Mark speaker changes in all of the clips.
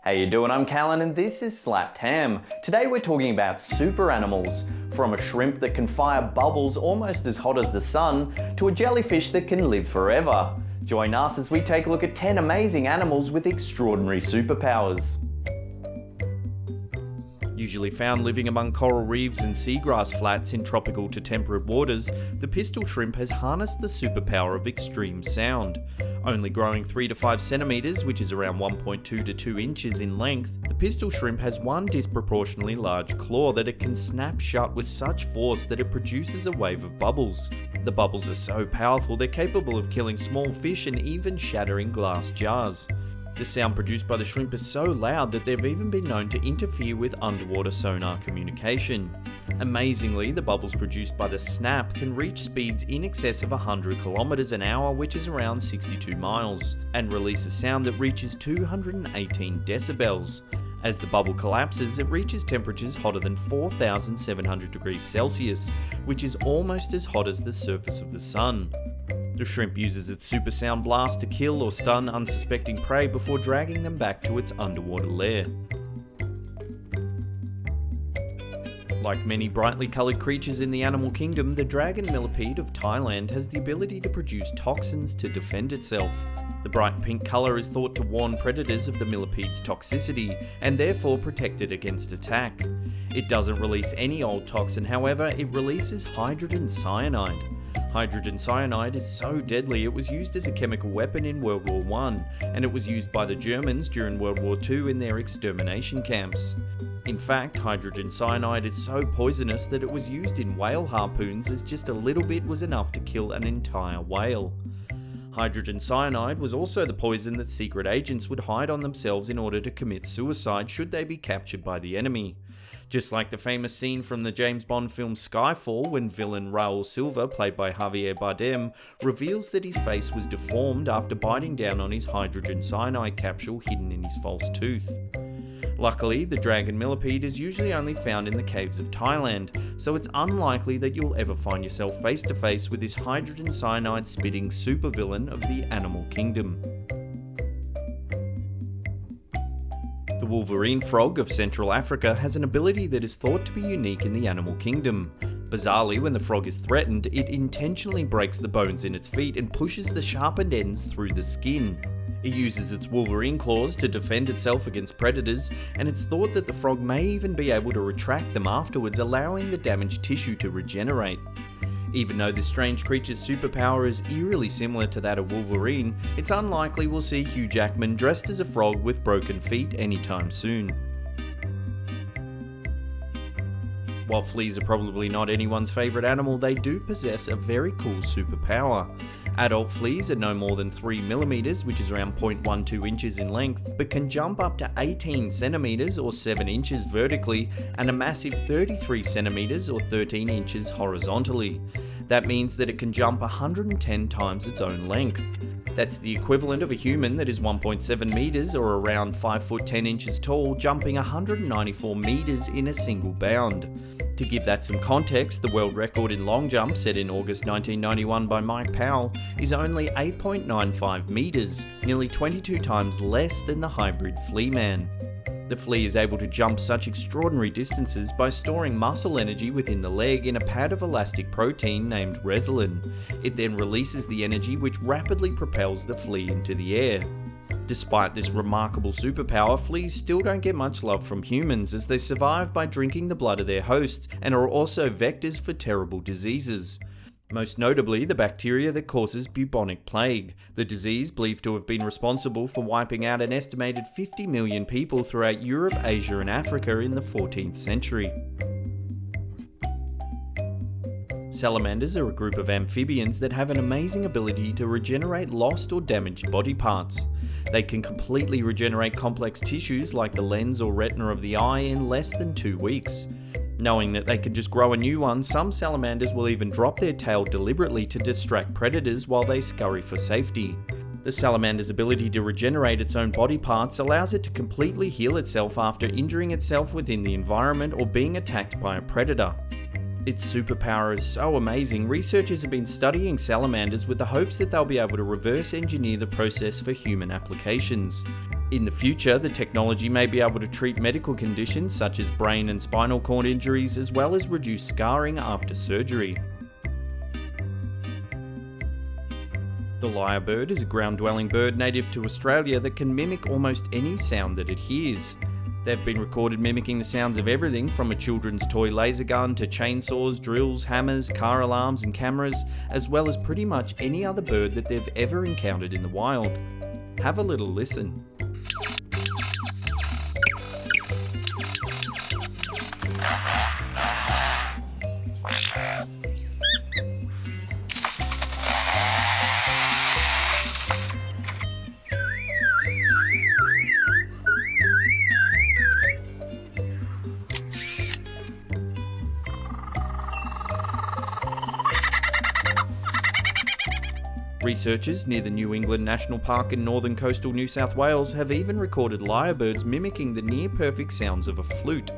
Speaker 1: How you doing? I'm Callan and this is Slapped Ham. Today we're talking about super animals, from a shrimp that can fire bubbles almost as hot as the sun, to a jellyfish that can live forever. Join us as we take a look at 10 amazing animals with extraordinary superpowers.
Speaker 2: Usually found living among coral reefs and seagrass flats in tropical to temperate waters, the pistol shrimp has harnessed the superpower of extreme sound. Only growing 3 to 5 centimeters, which is around 1.2 to 2 inches in length, the pistol shrimp has one disproportionately large claw that it can snap shut with such force that it produces a wave of bubbles. The bubbles are so powerful they're capable of killing small fish and even shattering glass jars. The sound produced by the shrimp is so loud that they've even been known to interfere with underwater sonar communication. Amazingly, the bubbles produced by the snap can reach speeds in excess of 100 kilometers an hour, which is around 62 miles, and release a sound that reaches 218 decibels. As the bubble collapses, it reaches temperatures hotter than 4,700 degrees Celsius, which is almost as hot as the surface of the sun. The shrimp uses its super sound blast to kill or stun unsuspecting prey before dragging them back to its underwater lair. Like many brightly coloured creatures in the animal kingdom, the dragon millipede of Thailand has the ability to produce toxins to defend itself. The bright pink colour is thought to warn predators of the millipede's toxicity and therefore protect it against attack. It doesn't release any old toxin, however, it releases hydrogen cyanide. Hydrogen cyanide is so deadly it was used as a chemical weapon in World War I, and it was used by the Germans during World War II in their extermination camps. In fact, hydrogen cyanide is so poisonous that it was used in whale harpoons, as just a little bit was enough to kill an entire whale. Hydrogen cyanide was also the poison that secret agents would hide on themselves in order to commit suicide should they be captured by the enemy. Just like the famous scene from the James Bond film Skyfall when villain Raul Silva, played by Javier Bardem, reveals that his face was deformed after biting down on his hydrogen cyanide capsule hidden in his false tooth. Luckily, the dragon millipede is usually only found in the caves of Thailand, so it's unlikely that you'll ever find yourself face to face with this hydrogen cyanide spitting supervillain of the animal kingdom. The Wolverine frog of Central Africa has an ability that is thought to be unique in the animal kingdom. Bizarrely, when the frog is threatened, it intentionally breaks the bones in its feet and pushes the sharpened ends through the skin. It uses its Wolverine claws to defend itself against predators, and it's thought that the frog may even be able to retract them afterwards, allowing the damaged tissue to regenerate. Even though this strange creature's superpower is eerily similar to that of Wolverine, it's unlikely we'll see Hugh Jackman dressed as a frog with broken feet anytime soon. While fleas are probably not anyone's favourite animal, they do possess a very cool superpower. Adult fleas are no more than 3 millimeters, which is around 0.12 inches in length, but can jump up to 18 centimeters or 7 inches vertically and a massive 33 centimeters or 13 inches horizontally. That means that it can jump 110 times its own length. That's the equivalent of a human that is 1.7 meters or around 5 foot 10 inches tall, jumping 194 meters in a single bound. To give that some context, the world record in long jump, set in August 1991 by Mike Powell, is only 8.95 meters, nearly 22 times less than the hybrid flea man. The flea is able to jump such extraordinary distances by storing muscle energy within the leg in a pad of elastic protein named resilin. It then releases the energy, which rapidly propels the flea into the air. Despite this remarkable superpower, fleas still don't get much love from humans, as they survive by drinking the blood of their host and are also vectors for terrible diseases. Most notably, the bacteria that causes bubonic plague, the disease believed to have been responsible for wiping out an estimated 50 million people throughout Europe, Asia and Africa in the 14th century. Salamanders are a group of amphibians that have an amazing ability to regenerate lost or damaged body parts. They can completely regenerate complex tissues like the lens or retina of the eye in less than 2 weeks. Knowing that they can just grow a new one, some salamanders will even drop their tail deliberately to distract predators while they scurry for safety. The salamander's ability to regenerate its own body parts allows it to completely heal itself after injuring itself within the environment or being attacked by a predator. Its superpower is so amazing, researchers have been studying salamanders with the hopes that they'll be able to reverse engineer the process for human applications. In the future, the technology may be able to treat medical conditions such as brain and spinal cord injuries, as well as reduce scarring after surgery. The lyrebird is a ground-dwelling bird native to Australia that can mimic almost any sound that it hears. They've been recorded mimicking the sounds of everything from a children's toy laser gun to chainsaws, drills, hammers, car alarms and cameras, as well as pretty much any other bird that they've ever encountered in the wild. Have a little listen. Researchers near the New England National Park in northern coastal New South Wales have even recorded lyrebirds mimicking the near-perfect sounds of a flute.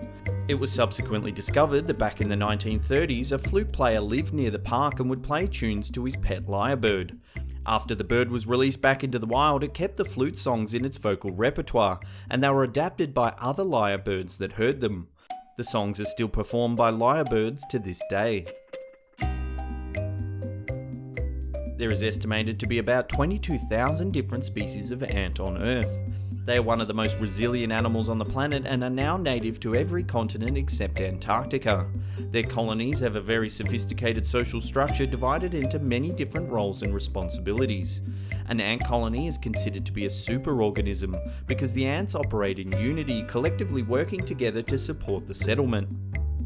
Speaker 2: It was subsequently discovered that back in the 1930s, a flute player lived near the park and would play tunes to his pet lyrebird. After the bird was released back into the wild, it kept the flute songs in its vocal repertoire, and they were adapted by other lyrebirds that heard them. The songs are still performed by lyrebirds to this day. There is estimated to be about 22,000 different species of ant on Earth. They are one of the most resilient animals on the planet and are now native to every continent except Antarctica. Their colonies have a very sophisticated social structure divided into many different roles and responsibilities. An ant colony is considered to be a superorganism because the ants operate in unity, collectively working together to support the settlement.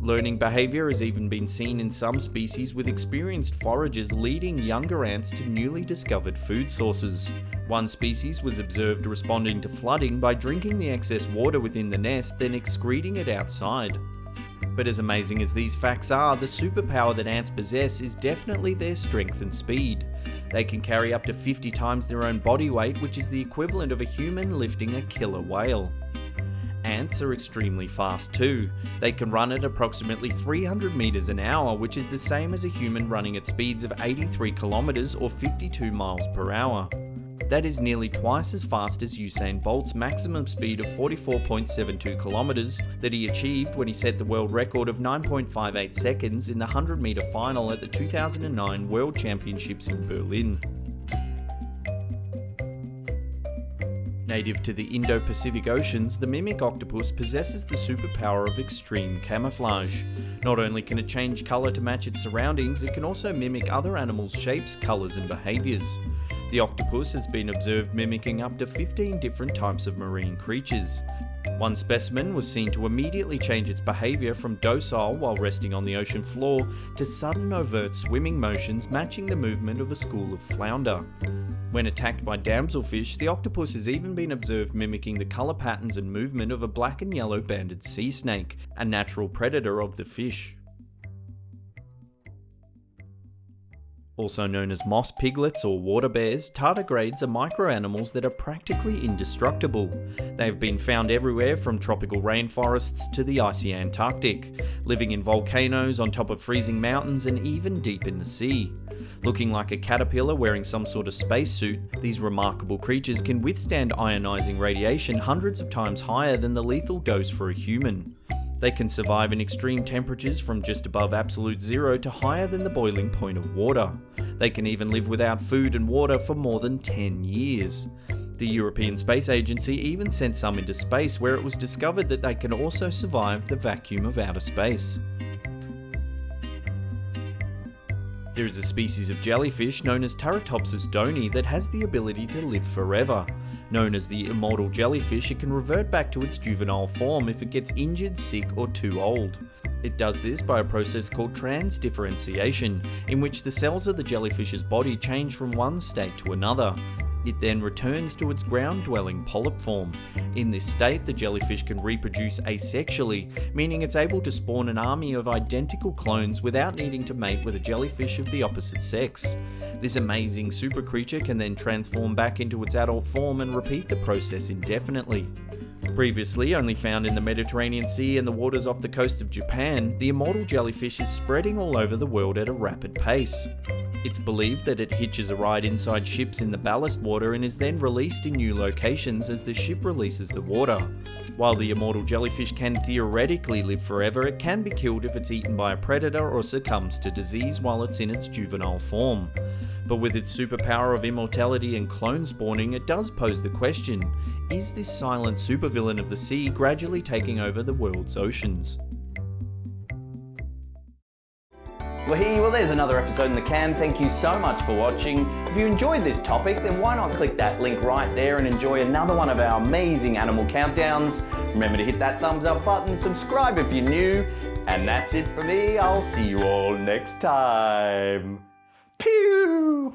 Speaker 2: Learning behaviour has even been seen in some species, with experienced foragers leading younger ants to newly discovered food sources. One species was observed responding to flooding by drinking the excess water within the nest, then excreting it outside. But as amazing as these facts are, the superpower that ants possess is definitely their strength and speed. They can carry up to 50 times their own body weight, which is the equivalent of a human lifting a killer whale. Ants are extremely fast too. They can run at approximately 300 meters an hour, which is the same as a human running at speeds of 83 kilometers or 52 miles per hour. That is nearly twice as fast as Usain Bolt's maximum speed of 44.72 kilometers that he achieved when he set the world record of 9.58 seconds in the 100 meter final at the 2009 World Championships in Berlin. Native to the Indo-Pacific Oceans, the mimic octopus possesses the superpower of extreme camouflage. Not only can it change colour to match its surroundings, it can also mimic other animals' shapes, colours and behaviours. The octopus has been observed mimicking up to 15 different types of marine creatures. One specimen was seen to immediately change its behaviour from docile while resting on the ocean floor to sudden overt swimming motions matching the movement of a school of flounder. When attacked by damselfish, the octopus has even been observed mimicking the colour patterns and movement of a black and yellow banded sea snake, a natural predator of the fish. Also known as moss piglets or water bears, tardigrades are microanimals that are practically indestructible. They have been found everywhere from tropical rainforests to the icy Antarctic, living in volcanoes, on top of freezing mountains and even deep in the sea. Looking like a caterpillar wearing some sort of spacesuit, these remarkable creatures can withstand ionizing radiation hundreds of times higher than the lethal dose for a human. They can survive in extreme temperatures from just above absolute zero to higher than the boiling point of water. They can even live without food and water for more than 10 years. The European Space Agency even sent some into space, where it was discovered that they can also survive the vacuum of outer space. There is a species of jellyfish known as Turritopsis doni that has the ability to live forever. Known as the Immortal Jellyfish, it can revert back to its juvenile form if it gets injured, sick or too old. It does this by a process called transdifferentiation, in which the cells of the jellyfish's body change from one state to another. It then returns to its ground-dwelling polyp form. In this state, the jellyfish can reproduce asexually, meaning it's able to spawn an army of identical clones without needing to mate with a jellyfish of the opposite sex. This amazing super creature can then transform back into its adult form and repeat the process indefinitely. Previously only found in the Mediterranean Sea and the waters off the coast of Japan, the immortal jellyfish is spreading all over the world at a rapid pace. It's believed that it hitches a ride inside ships in the ballast water and is then released in new locations as the ship releases the water. While the immortal jellyfish can theoretically live forever, it can be killed if it's eaten by a predator or succumbs to disease while it's in its juvenile form. But with its superpower of immortality and clone spawning, it does pose the question, is this silent supervillain of the sea gradually taking over the world's oceans?
Speaker 1: Well, there's another episode in the can. Thank you so much for watching. If you enjoyed this topic, then why not click that link right there and enjoy another one of our amazing animal countdowns. Remember to hit that thumbs up button, subscribe if you're new, and that's it for me. I'll see you all next time. Pew!